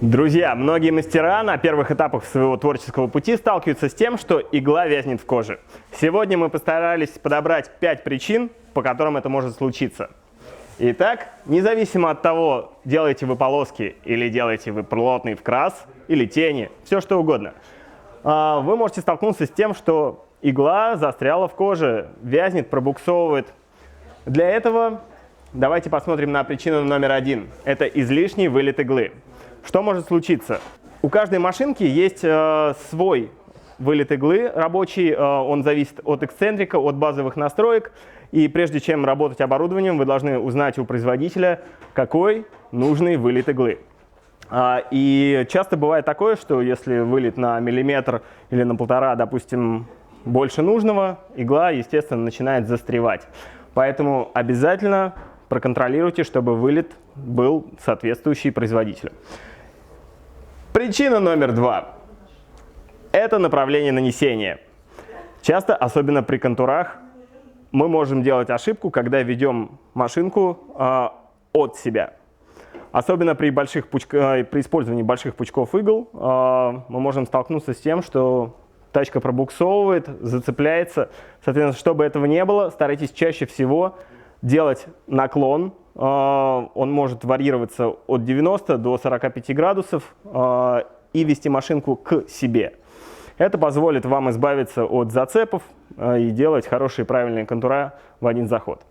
Друзья, многие мастера на первых этапах своего творческого пути сталкиваются с тем, что игла вязнет в коже. Сегодня мы постарались подобрать 5 причин, по которым это может случиться. Итак, независимо от того, делаете вы полоски или делаете вы плотный вкрас или тени, все что угодно, вы можете столкнуться с тем, что игла застряла в коже, вязнет, пробуксовывает. Для этого давайте посмотрим на причину номер 1. Это излишний вылет иглы. Что может случиться? У каждой машинки есть свой вылет иглы рабочий, он зависит от эксцентрика, от базовых настроек. И прежде чем работать оборудованием, вы должны узнать у производителя, какой нужный вылет иглы. И часто бывает такое, что если вылет на миллиметр или на 1,5, допустим, больше нужного, игла, естественно, начинает застревать. Поэтому обязательно проконтролируйте, чтобы вылет был соответствующий производителю. Причина номер 2 – это направление нанесения. Часто, особенно при контурах, мы можем делать ошибку, когда ведем машинку от себя. Особенно при использовании больших пучков игл мы можем столкнуться с тем, что тачка пробуксовывает, зацепляется. Соответственно, чтобы этого не было, старайтесь чаще всего делать наклон. Он может варьироваться от 90 до 45 градусов и вести машинку к себе. Это позволит вам избавиться от зацепов и делать хорошие правильные контура в один заход.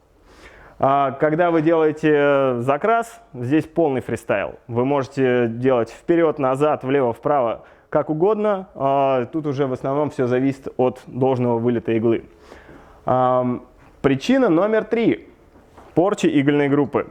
Когда вы делаете закрас, здесь полный фристайл. Вы можете делать вперед, назад, влево, вправо, как угодно. Тут уже в основном все зависит от должного вылета иглы. Причина номер 3. Порча игольной группы.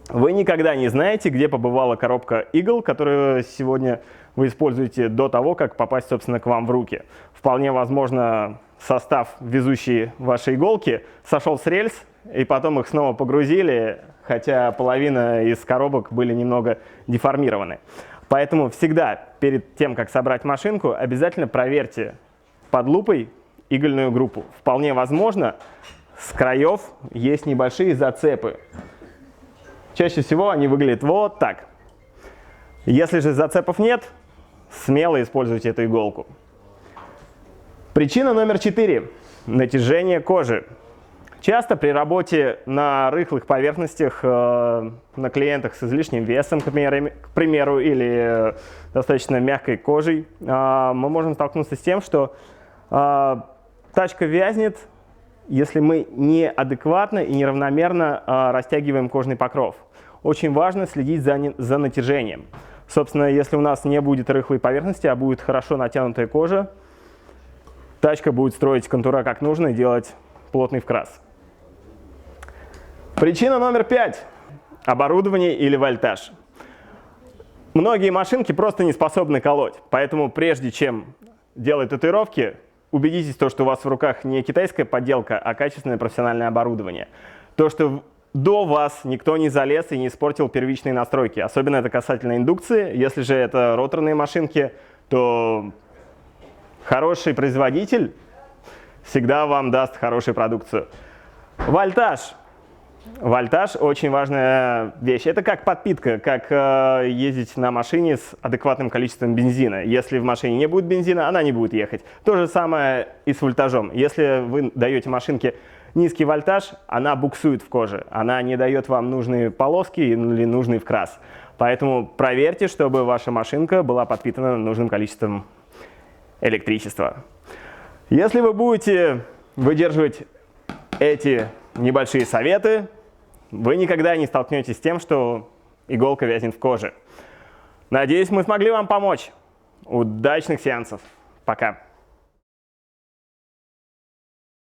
Вы никогда не знаете, где побывала коробка игл, которую сегодня вы используете до того, как попасть, собственно, к вам в руки. Вполне возможно, состав, везущий ваши иголки, сошел с рельс, и потом их снова погрузили, хотя половина из коробок были немного деформированы. Поэтому всегда перед тем, как собрать машинку, обязательно проверьте под лупой игольную группу. Вполне возможно, с краев есть небольшие зацепы. Чаще всего они выглядят вот так. Если же зацепов нет, смело используйте эту иголку. Причина номер 4. Натяжение кожи. Часто при работе на рыхлых поверхностях, на клиентах с излишним весом, к примеру, или достаточно мягкой кожей, мы можем столкнуться с тем, что тачка вязнет, если мы неадекватно и неравномерно растягиваем кожный покров. Очень важно следить за натяжением. Собственно, если у нас не будет рыхлой поверхности, а будет хорошо натянутая кожа, тачка будет строить контура как нужно и делать плотный вкрас. Причина номер 5. Оборудование или вольтаж. Многие машинки просто не способны колоть, поэтому прежде чем делать татуировки, убедитесь, что у вас в руках не китайская подделка, а качественное профессиональное оборудование. То, что до вас никто не залез и не испортил первичные настройки. Особенно это касательно индукции. Если же это роторные машинки, то хороший производитель всегда вам даст хорошую продукцию. Вольтаж. Вольтаж – очень важная вещь. Это как подпитка, как ездить на машине с адекватным количеством бензина. Если в машине не будет бензина, она не будет ехать. То же самое и с вольтажом. Если вы даете машинке низкий вольтаж, она буксует в коже. Она не дает вам нужные полоски или нужный вкрас. Поэтому проверьте, чтобы ваша машинка была подпитана нужным количеством электричества. Если вы будете выдерживать эти небольшие советы, вы никогда не столкнетесь с тем, что иголка вязнет в коже. Надеюсь, мы смогли вам помочь. Удачных сеансов. Пока.